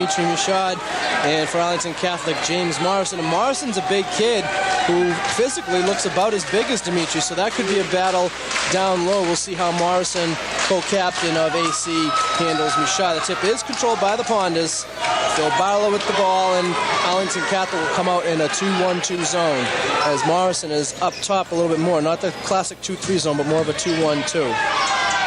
Dimitri Michaud, and for Arlington Catholic, James Morrison. And Morrison's a big kid who physically looks about as big as Dimitri, so that could be a battle down low. We'll see how Morrison, co-captain of AC, handles Michaud. The tip is controlled by the Ponders. Phil Barlow with the ball, and Arlington Catholic will come out in a 2-1-2 zone as Morrison is up top a little bit more. Not the classic 2-3 zone, but more of a 2-1-2.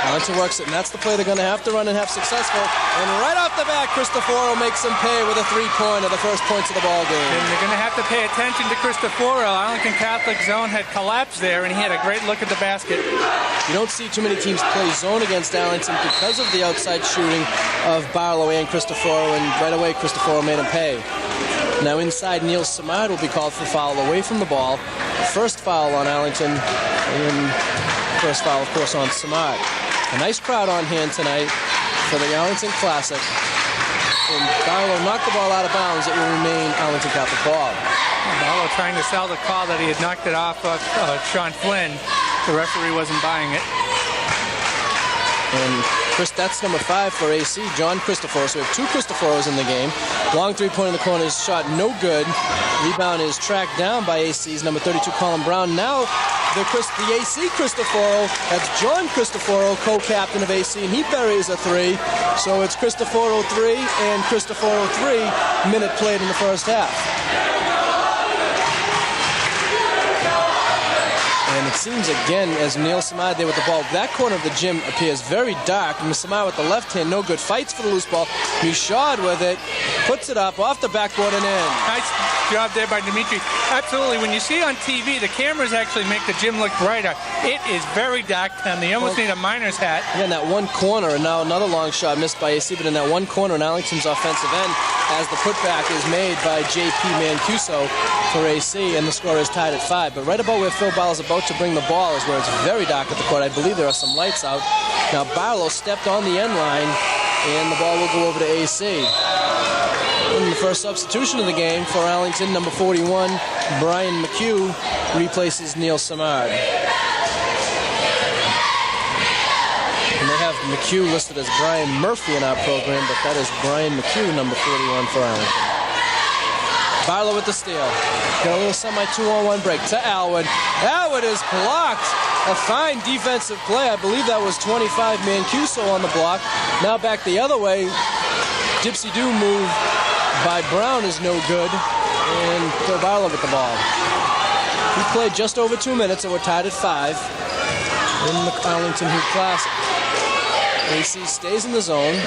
Arlington works it, and that's the play they're going to have to run and have successful. And right off the bat, Cristoforo makes them pay with a three-pointer, the first points of the ball game. And they're going to have to pay attention to Cristoforo. Arlington Catholic zone had collapsed there, and he had a great look at the basket. You don't see too many teams play zone against Arlington because of the outside shooting of Barlow and Cristoforo, and right away Cristoforo made him pay. Now inside, Neil Samad will be called for foul away from the ball. First foul on Arlington, and first foul, of course, on Samad. A nice crowd on hand tonight for the Arlington Classic. And Barlow knocked the ball out of bounds. It will remain Arlington Catholic ball. Barlow trying to sell the call that he had knocked it off of Sean Flynn. The referee wasn't buying it. And that's number 5 for AC, John Cristoforo. So we have 2 Cristoforos in the game. Long three-point in the corner is shot no good. Rebound is tracked down by AC's number 32, Colin Brown. Now the AC Cristoforo, that's John Cristoforo, co-captain of AC, and he buries a 3. So it's Cristoforo 3 and Cristoforo 3 minute played in the first half. And it seems again, as Neil Samad there with the ball, that corner of the gym appears very dark. And Samad with the left hand, no good. Fights for the loose ball. Michaud with it, puts it up off the backboard and in. Nice job there by Dimitri. Absolutely. When you see it on TV, the cameras actually make the gym look brighter. It is very dark, and they almost need a miner's hat. Yeah, in that one corner, and now another long shot missed by AC, but in that one corner in Arlington's offensive end, as the putback is made by JP Mancuso for AC, and the score is tied at 5. But right about where Phil Barlow is about to bring the ball is where it's very dark at the court. I believe there are some lights out. Now Barlow stepped on the end line, and the ball will go over to AC. And the first substitution of the game for Arlington, number 41, Brian McHugh, replaces Neil Samad. And they have McHugh listed as Brian Murphy in our program, but that is Brian McHugh, number 41 for Arlington. Barlow with the steal. Got a little semi-2-on-1 break to Alwood. Alwood is blocked. A fine defensive play. I believe that was 25 Mancuso on the block. Now back the other way. Dipsy-do move by Brown is no good. And Phil Barlow with the ball. We played just over 2 minutes and we're tied at 5 in the Arlington Hoop Classic. AC stays in the zone.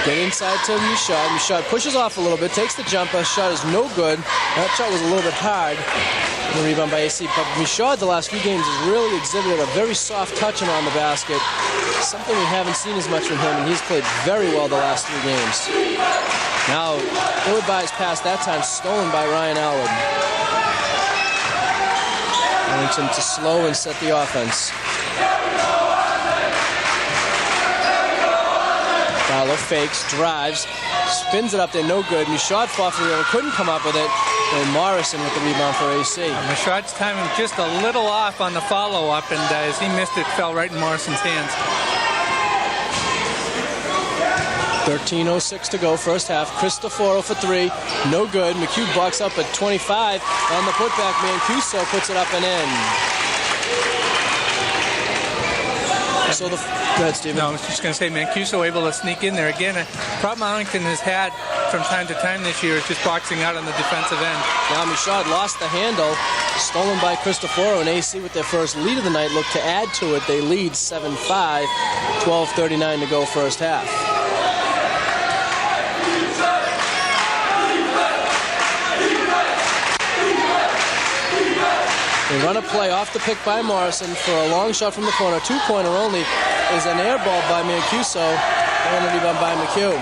Get inside to Michaud. Michaud pushes off a little bit, takes the jumper. Shot is no good. That shot was a little bit hard. The rebound by AC. But Michaud the last few games has really exhibited a very soft touch around the basket. Something we haven't seen as much from him, and he's played very well the last 3 games. Now, ill-advised pass that time stolen by Ryan Alwood. Arlington to slow and set the offense. Barlow fakes, drives, spins it up there, no good. Michaud fought for it, couldn't come up with it. And Morrison with the rebound for AC. Michaud's timing just a little off on the follow-up, and as he missed it, fell right in Morrison's hands. 13:06 to go, first half. Cristoforo for 3, no good. McHugh blocks up at 25 on the putback. Mancuso puts it up and in. So go ahead, Stephen. No, I was just going to say, Mancuso able to sneak in there again. A problem Arlington has had from time to time this year is just boxing out on the defensive end. Now Michaud lost the handle, stolen by Cristoforo, and AC with their first lead of the night look to add to it. They lead 7-5, 12:39 to go first half. They run a play off the pick by Morrison for a long shot from the corner. 2-pointer only is an air ball by Mancuso and a rebound by McHugh.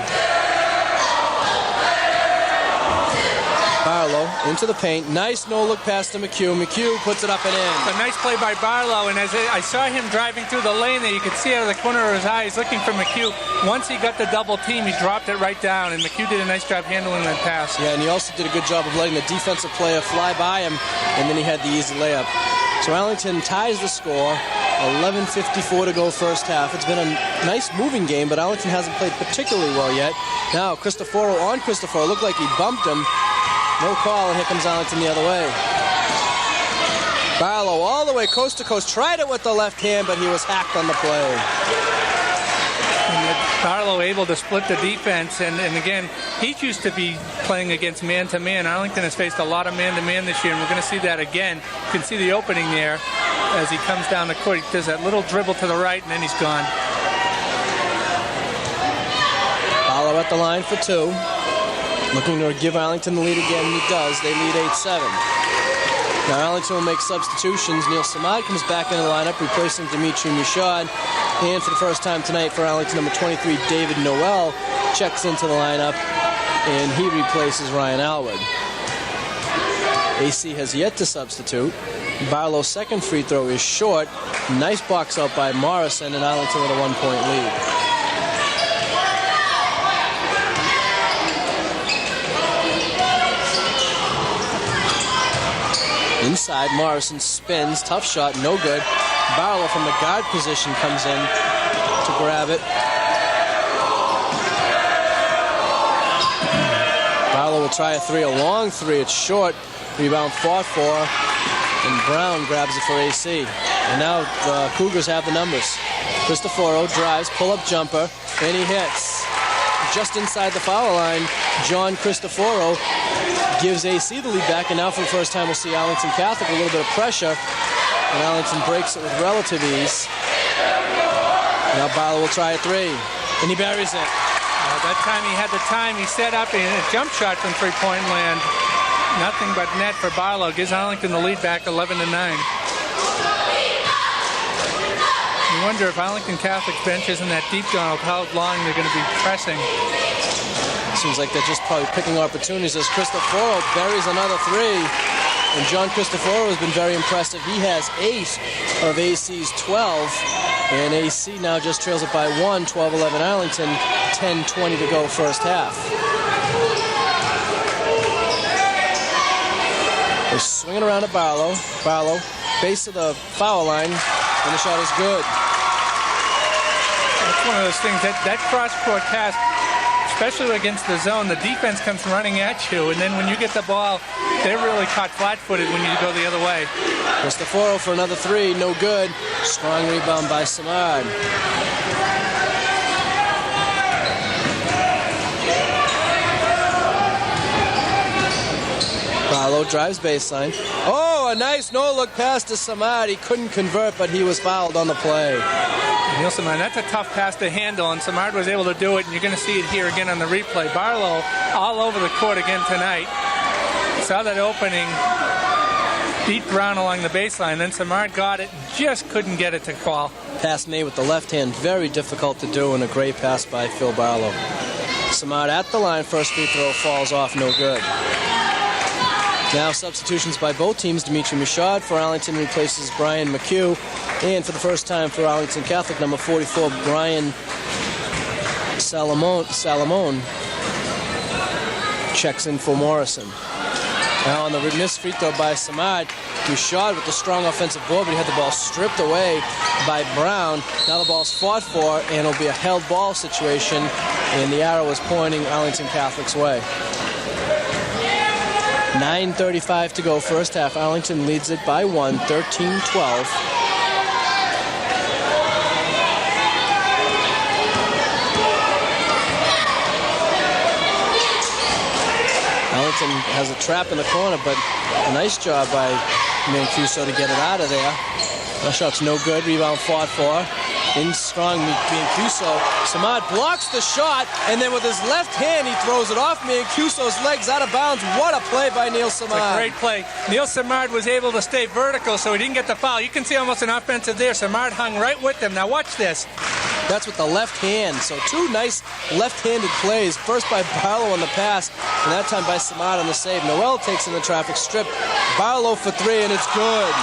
Barlow into the paint. Nice no-look pass to McHugh. McHugh puts it up and in. A nice play by Barlow, and as I saw him driving through the lane there, you could see out of the corner of his eye, he's looking for McHugh. Once he got the double team, he dropped it right down, and McHugh did a nice job handling that pass. Yeah, and he also did a good job of letting the defensive player fly by him, and then he had the easy layup. So Arlington ties the score 11:54 to go first half. It's been a nice moving game, but Arlington hasn't played particularly well yet. Now, Cristoforo on Cristoforo. Looked like he bumped him. No call, and here comes Arlington the other way. Barlow all the way coast to coast. Tried it with the left hand, but he was hacked on the play. Barlow able to split the defense, and again, he used to be playing against man-to-man. Arlington has faced a lot of man-to-man this year, and we're going to see that again. You can see the opening there as he comes down the court. He does that little dribble to the right, and then he's gone. Barlow at the line for two. Looking to give Arlington the lead again, and he does. They lead 8-7. Now Arlington will make substitutions. Neil Samad comes back in the lineup, replacing Dimitri Michaud. And for the first time tonight for Arlington, number 23, David Noel, checks into the lineup, and he replaces Ryan Alwood. AC has yet to substitute. Barlow's second free throw is short. Nice box out by Morrison, and Arlington with a 1-point lead. Inside, Morrison spins, tough shot, no good. Barlow from the guard position comes in to grab it. Barlow will try a three, a long three, it's short. Rebound fought for, and Brown grabs it for AC. And now the Cougars have the numbers. Cristoforo drives, pull-up jumper, and he hits. Just inside the foul line, John Cristoforo gives AC the lead back, and now for the first time we'll see Arlington Catholic a little bit of pressure, and Arlington breaks it with relative ease. Now Barlow will try a three, and he buries it. That time he had the time, he set up a jump shot from three-point land. Nothing but net for Barlow. Gives Arlington the lead back 11-9. You wonder if Arlington Catholic's bench isn't that deep, Donald, how long they're going to be pressing. Seems like they're just probably picking opportunities as Cristoforo buries another three. And John Cristoforo has been very impressive. He has 8 of AC's 12. And AC now just trails it by 1, 12-11 Arlington, 10-20 to go first half. They're swinging around at Barlow. Barlow, base of the foul line, and the shot is good. That's one of those things, that cross-court pass, especially against the zone, the defense comes running at you, and then when you get the ball, they're really caught flat-footed when you go the other way. Cristoforo for another three, no good. Strong rebound by Samad. Barlow drives baseline. Oh, a nice no-look pass to Samad. He couldn't convert, but he was fouled on the play. Neil Samad, that's a tough pass to handle, and Samad was able to do it, and you're going to see it here again on the replay. Barlow all over the court again tonight. Saw that opening, beat Brown along the baseline, then Samad got it, just couldn't get it to fall. Pass made with the left hand, very difficult to do, and a great pass by Phil Barlow. Samad at the line, first free throw falls off, no good. Now substitutions by both teams. Dimitri Michaud for Arlington replaces Brian McHugh. And for the first time for Arlington Catholic, number 44, Brian Salamone checks in for Morrison. Now on the missed free throw by Samad, Michaud with the strong offensive board, but he had the ball stripped away by Brown. Now the ball's fought for, and it'll be a held ball situation, and the arrow is pointing Arlington Catholic's way. 9:35 to go first half. Arlington leads it by 1, 13-12. Arlington has a trap in the corner, but a nice job by Mancuso to get it out of there. That shot's no good. Rebound fought for. In strong Mancuso. Samad blocks the shot, and then with his left hand, he throws it off Mancuso's legs out of bounds. What a play by Neil Samad. It's a great play. Neil Samad was able to stay vertical, so he didn't get the foul. You can see almost an offensive there. Samad hung right with him. Now watch this. That's with the left hand. So two nice left-handed plays. First by Barlow on the pass, and that time by Samad on the save. Noel takes in the traffic strip. Barlow for three, and it's good.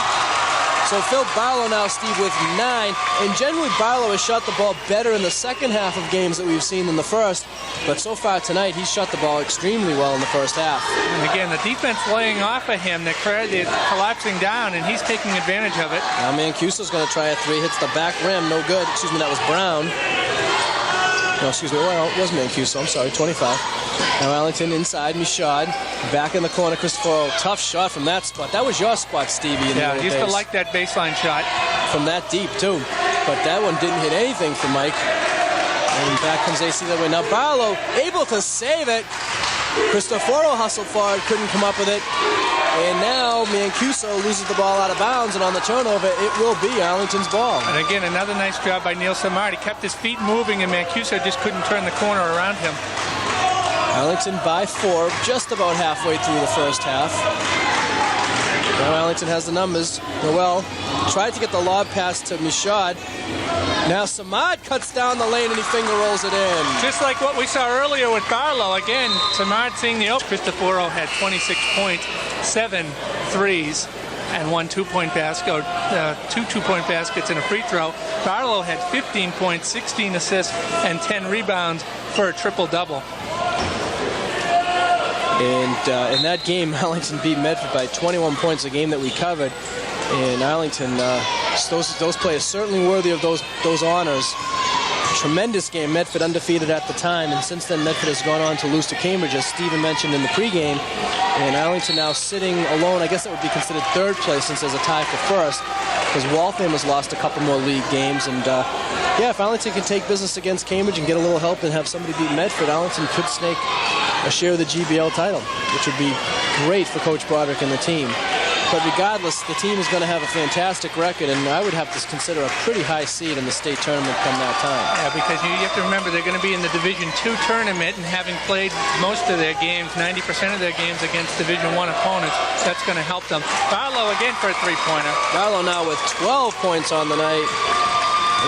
So Phil Barlow now, Steve, with 9. And generally, Barlow has shot the ball better in the second half of games that we've seen than the first. But so far tonight, he's shot the ball extremely well in the first half. And again, the defense laying off of him, they're collapsing down, and he's taking advantage of it. Now Mancuso's going to try a 3. Hits the back rim. No good. Excuse me, that was Brown. No, excuse me. Well, it was Mancuso. I'm sorry, 25. Now Arlington inside, Michaud. Back in the corner, Christopher. Tough shot from that spot. That was your spot, Stevie. Yeah, I used to like that baseline shot. From that deep, too. But that one didn't hit anything for Mike. And back comes AC that way. Now Barlow able to save it. Cristoforo hustled forward, couldn't come up with it. And now Mancuso loses the ball out of bounds, and on the turnover, it will be Arlington's ball. And again, another nice job by Neil Samard. He kept his feet moving, and Mancuso just couldn't turn the corner around him. Arlington by 4, just about halfway through the first half. Now Arlington has the numbers. Noel tried to get the lob pass to Michaud. Now Samad cuts down the lane and he finger rolls it in. Just like what we saw earlier with Barlow. Again, Samad seeing the open. Cristoforo had 26 points, 7 threes, and 1 2-point basket, 2 2-point baskets and a free throw. Barlow had 15 points, 16 assists, and 10 rebounds for a triple-double. And in that game, Arlington beat Medford by 21 points, a game that we covered. And Arlington, those players certainly worthy of those honors. Tremendous game. Medford undefeated at the time, and since then Medford has gone on to lose to Cambridge, as Stephen mentioned in the pregame. And Arlington now sitting alone. I guess that would be considered third place since there's a tie for first, because Waltham has lost a couple more league games. And yeah, if Arlington can take business against Cambridge and get a little help and have somebody beat Medford, Arlington could snake a share of the GBL title, which would be great for Coach Broderick and the team. But regardless, the team is going to have a fantastic record, and I would have to consider a pretty high seed in the state tournament come that time. Yeah, because you have to remember they're going to be in the Division II tournament, and having played most of their games, 90% of their games against Division I opponents, that's going to help them. Barlow again for a three-pointer. Barlow now with 12 points on the night,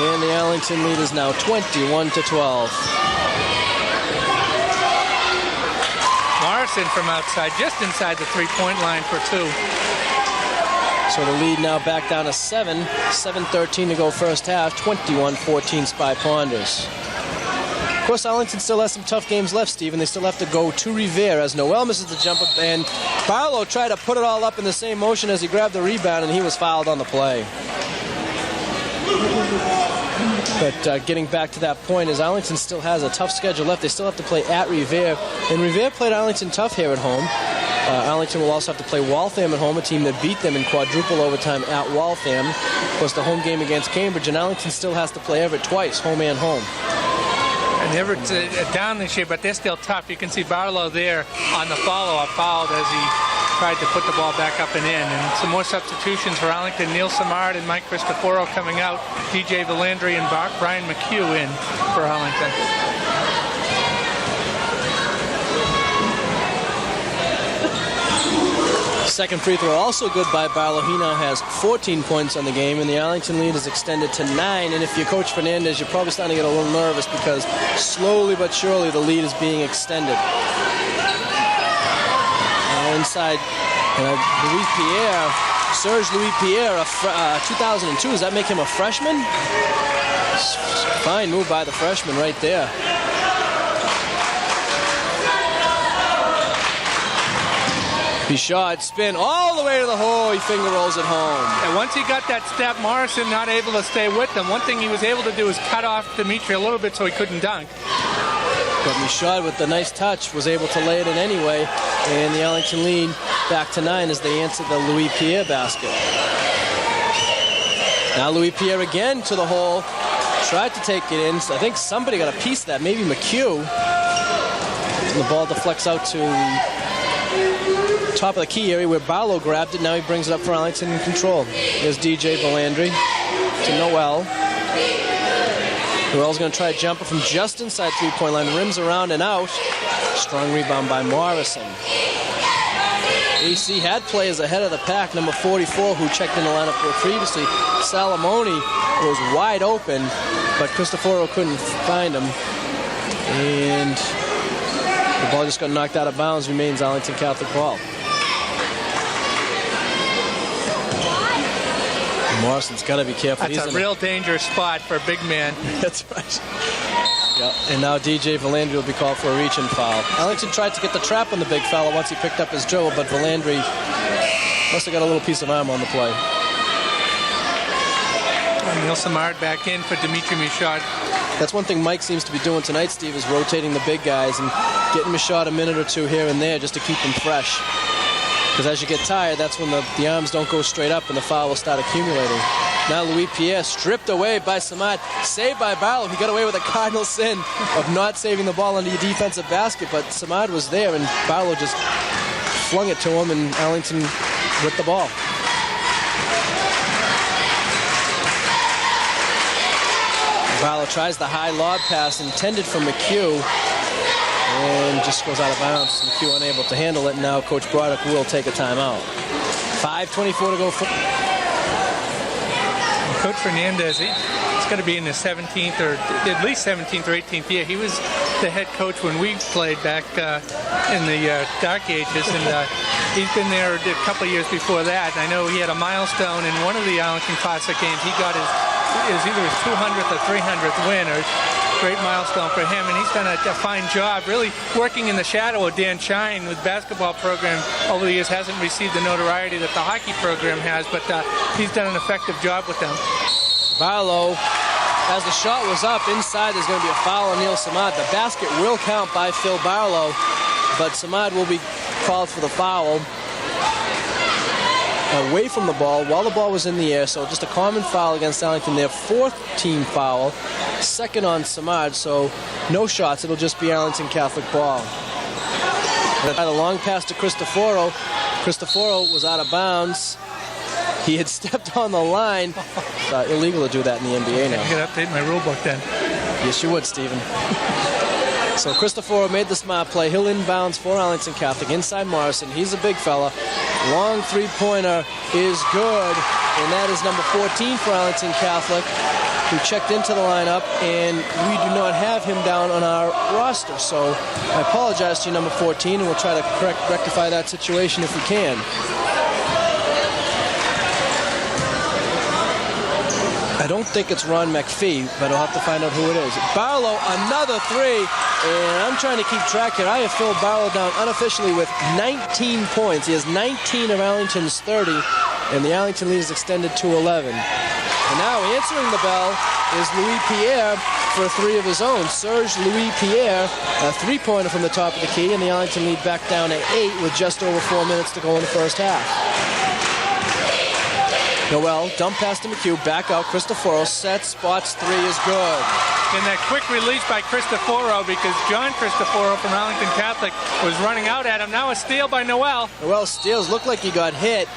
and the Arlington lead is now 21-12. Morrison from outside, just inside the three-point line for 2. So the lead now back down to 7. 7:13 to go first half. 21-14 Spy Ponders. Of course, Arlington still has some tough games left, Steve, and they still have to go to Revere as Noel misses the jumper, and Barlow tried to put it all up in the same motion as he grabbed the rebound, and he was fouled on the play. But getting back to that point is Arlington still has a tough schedule left. They still have to play at Revere, and Revere played Arlington tough here at home. Arlington will also have to play Waltham at home, a team that beat them in quadruple overtime at Waltham. Of course, the home game against Cambridge, and Arlington still has to play Everett twice, home and home. And Everett's down this year, but they're still tough. You can see Barlow there on the follow-up, fouled as he tried to put the ball back up and in. And some more substitutions for Arlington. Neil Samard and Mike Cristoforo coming out. DJ Valandry and Brian McHugh in for Arlington. Second free throw also good by Barlow. He now has 14 points on the game, and the Arlington lead is extended to 9. And if you're Coach Fernandez, you're probably starting to get a little nervous because slowly but surely the lead is being extended. Inside, Louis Pierre, Serge Louis Pierre, 2002. Does that make him a freshman? Fine move by the freshman right there. Bichard spin all the way to the hole. He finger rolls it home. And once he got that step, Morrison not able to stay with them. One thing he was able to do is cut off Dimitri a little bit so he couldn't dunk. But Michaud, with the nice touch, was able to lay it in anyway. And the Arlington lead back to 9 as they answer the Louis Pierre basket. Now Louis Pierre again to the hole. Tried to take it in. I think somebody got a piece of that. Maybe McHugh. And the ball deflects out to the top of the key area where Barlow grabbed it. Now he brings it up for Arlington in control. There's DJ Valandry to Noel. Noel's going to try a jumper from just inside three-point line. Rims around and out. Strong rebound by Morrison. AC had players ahead of the pack. Number 44, who checked in the lineup previously. Salamone was wide open, but Cristoforo couldn't find him. And the ball just got knocked out of bounds. Remains Arlington Catholic ball. Morrison's got to be careful. That's a real dangerous spot for a big man. That's right. Yeah, and now DJ Valandry will be called for a reach-in foul. Arlington tried to get the trap on the big fella once he picked up his dribble, but Valandry must have got a little piece of arm on the play. Neil Samard back in for Dimitri Michaud. That's one thing Mike seems to be doing tonight, Steve, is rotating the big guys and getting Michaud a minute or two here and there just to keep them fresh. Because as you get tired, that's when the arms don't go straight up and the foul will start accumulating. Now Louis Pierre stripped away by Samad, saved by Barlow. He got away with a cardinal sin of not saving the ball under your defensive basket, but Samad was there and Barlow just flung it to him and Arlington with the ball. Barlow tries the high lob pass intended for McHugh and just goes out of bounds. McHugh unable to handle it. Now Coach Broderick will take a timeout. 5:24 to go. Coach Fernandez, he's got to be in his 17th or at least 17th or 18th year. He was the head coach when we played back in the dark ages, and he's been there a couple of years before that. And I know he had a milestone in one of the Arlington Classic games. He got his either his 200th or 300th win. Great milestone for him, and he's done a fine job really working in the shadow of Dan Shine with basketball program over the years. Hasn't received the notoriety that the hockey program has, but he's done an effective job with them. Barlow, as the shot was up inside, there's going to be a foul on Neil Samad. The basket will count by Phil Barlow, but Samad will be called for the foul away from the ball while the ball was in the air. So just a common foul against Arlington. Their fourth team foul, second on Samad, so no shots. It'll just be Arlington Catholic ball. Had a long pass to Cristoforo. Cristoforo was out of bounds. He had stepped on the line. It's illegal to do that in the NBA now. I gotta update my rule book then. Yes, you would, Stephen. So Cristoforo made the smart play. He'll inbounds for Arlington Catholic inside Morrison. He's a big fella. Long three-pointer is good, and that is number 14 for Arlington Catholic, who checked into the lineup, and we do not have him down on our roster. So I apologize to you, number 14, and we'll try to rectify that situation if we can. I don't think it's Ron McPhee, but I'll have to find out who it is. Barlow, another three, and I'm trying to keep track here. I have Phil Barlow down unofficially with 19 points. He has 19 of Arlington's 30, and the Arlington lead is extended to 11. And now answering the bell is Louis Pierre for three of his own. Serge Louis Pierre, a three-pointer from the top of the key, and the Arlington lead back down to 8 with just over 4 minutes to go in the first half. Noel, dump pass to McHugh, back out, Cristoforo, set, spots, three is good. And that quick release by Cristoforo, because John Cristoforo from Arlington Catholic was running out at him. Now a steal by Noel. Noel steals, looked like he got hit,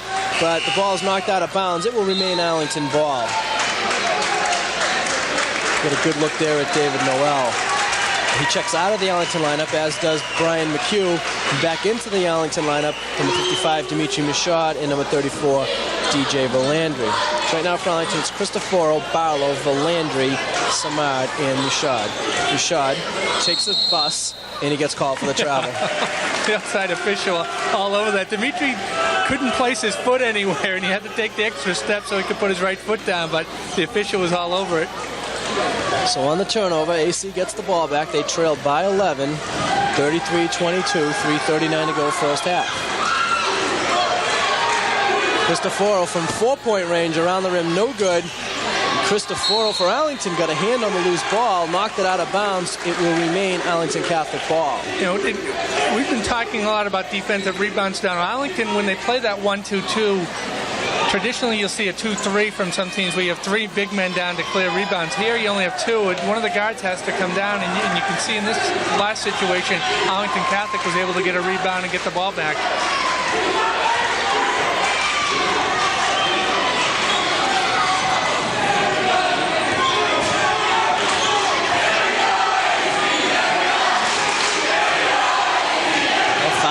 but the ball is knocked out of bounds. It will remain Arlington ball. Get a good look there at David Noel. He checks out of the Arlington lineup, as does Brian McHugh. Back into the Arlington lineup, number 55, Dimitri Michaud, and number 34, DJ Valandry. So right now for Arlington, it's Cristoforo, Barlow, Valandry, Samad, and Michaud. Michaud takes his bus, and he gets called for the travel. The outside official all over that. Dimitri couldn't place his foot anywhere, and he had to take the extra step so he could put his right foot down, but the official was all over it. So on the turnover, AC gets the ball back. They trailed by 11, 33-22, 3:39 to go first half. Cristoforo from four-point range around the rim, no good. Cristoforo for Arlington got a hand on the loose ball, knocked it out of bounds. It will remain Arlington Catholic ball. You know, we've been talking a lot about defensive rebounds down. Arlington, when they play that 1-2-2, traditionally you'll see a 2-3 from some teams where you have three big men down to clear rebounds. Here you only have two, and one of the guards has to come down, and you can see in this last situation, Arlington Catholic was able to get a rebound and get the ball back.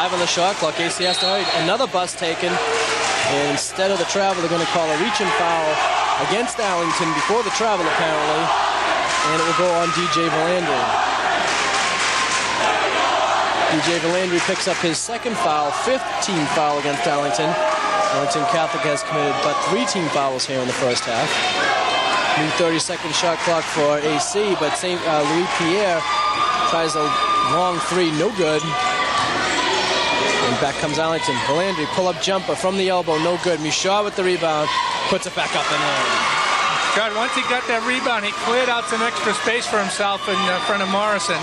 On the shot clock, AC has to hurry. Another bus taken, and instead of the travel, they're going to call a reach-in foul against Arlington before the travel, apparently, and it will go on DJ Valandry. DJ Valandry picks up his second foul, fifth team foul against Arlington. Arlington Catholic has committed but 3 team fouls here in the first half. New 30-second shot clock for AC, but Louis Pierre tries a long 3, no good. And back comes Arlington. Valandry, pull-up jumper from the elbow, no good. Michaud with the rebound, puts it back up and in. God, once he got that rebound, he cleared out some extra space for himself in front of Morrison.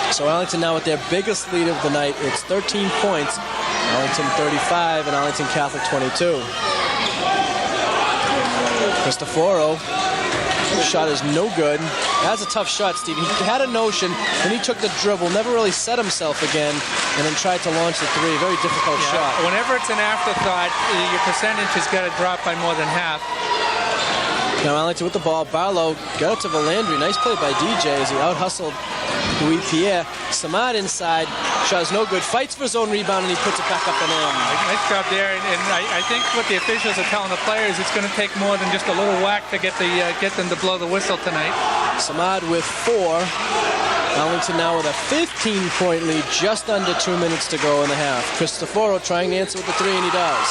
So Arlington now with their biggest lead of the night. It's 13 points. Arlington 35 and Arlington Catholic 22. Cristoforo, shot is no good. That's a tough shot, Steve. He had a notion, then he took the dribble, never really set himself again, and then tried to launch the 3. Very difficult shot. Whenever it's an afterthought, your percentage has got to drop by more than half. Now Arlington with the ball. Barlow got it to Valandry. Nice play by DJ as he out-hustled Louis Pierre. Samad inside. Shot is no good. Fights for his own rebound and he puts it back up and in. Nice job there. And I think what the officials are telling the players, it's going to take more than just a little whack to get them to blow the whistle tonight. Samad with 4. Arlington now with a 15-point lead. Just under 2 minutes to go in the half. Cristoforo trying to answer with the 3 and he does.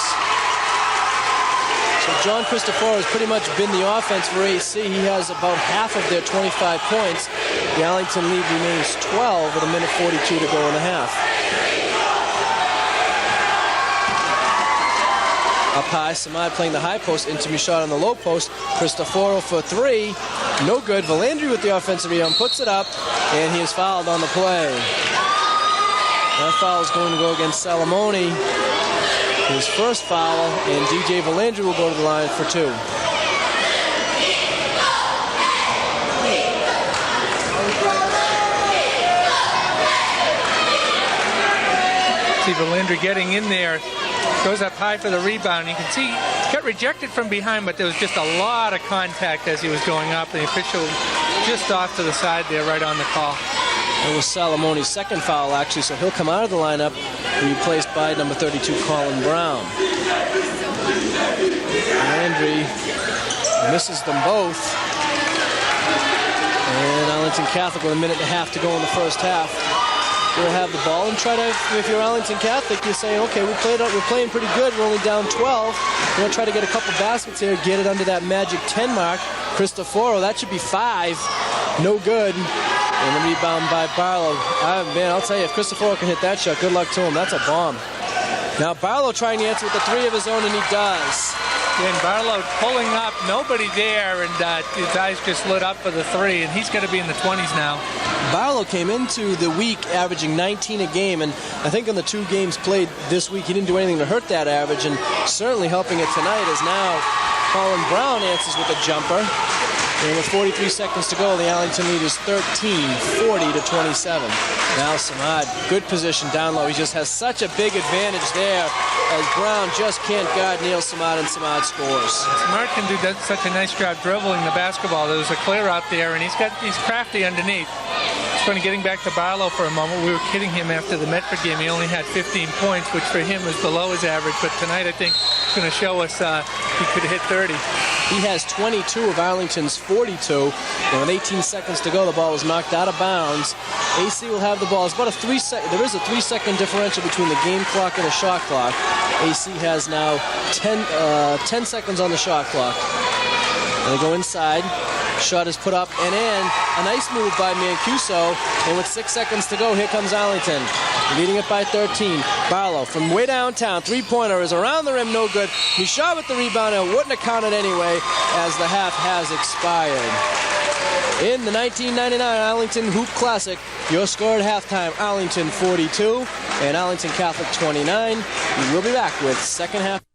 So John Cristoforo has pretty much been the offense for AC. He has about half of their 25 points. The Arlington lead remains 12 with a minute 42 to go in the half. Up high, Samad playing the high post into Michaud on the low post. Cristoforo for 3. No good. Valandry with the offensive rebound puts it up, and he is fouled on the play. That foul is going to go against Salamone. His first foul, and DJ Valandry will go to the line for 2. See Valandry getting in there, goes up high for the rebound. You can see he got rejected from behind, but there was just a lot of contact as he was going up, and the official just off to the side there, right on the call. It was Salamone's second foul, actually, so he'll come out of the lineup, replaced by number 32, Colin Brown. Valandry misses them both. And Arlington Catholic with a minute and a half to go in the first half. We'll have the ball and try to, if you're Arlington Catholic, you're saying, okay, we're playing pretty good. We're only down 12. We're going to try to get a couple baskets here, get it under that magic 10 mark. Cristoforo, that should be 5. No good. And the rebound by Barlow. Man, I'll tell you, if Cristoforo can hit that shot, good luck to him. That's a bomb. Now Barlow trying to answer with the 3 of his own, and he does. And Barlow pulling up, nobody there, and his eyes just lit up for the 3, and he's going to be in the 20s now. Barlow came into the week averaging 19 a game, and I think in the 2 games played this week, he didn't do anything to hurt that average, and certainly helping it tonight as now Colin Brown answers with a jumper. And with 43 seconds to go, the Arlington lead is 13, 40 to 27. Now Samad, good position down low. He just has such a big advantage there as Brown just can't guard Neil Samad, and Samad scores. Samad can do such a nice job dribbling the basketball. There was a clear out there, and he's crafty underneath. Funny, getting back to Barlow for a moment, we were kidding him after the Medford game. He only had 15 points, which for him was below his average. But tonight, I think it's going to show us he could hit 30. He has 22 of Arlington's 42. And with 18 seconds to go, the ball was knocked out of bounds. AC will have the ball. It's about a 3-second. There is a 3-second differential between the game clock and the shot clock. AC has now 10 seconds on the shot clock. And they go inside. Shot is put up and in. A nice move by Mancuso. And with 6 seconds to go, here comes Arlington. Leading it by 13. Barlow from way downtown. 3-pointer is around the rim, no good. Michaud with the rebound, and wouldn't have counted anyway as the half has expired. In the 1999 Arlington Hoop Classic, your score at halftime, Arlington 42 and Arlington Catholic 29. We will be back with second half.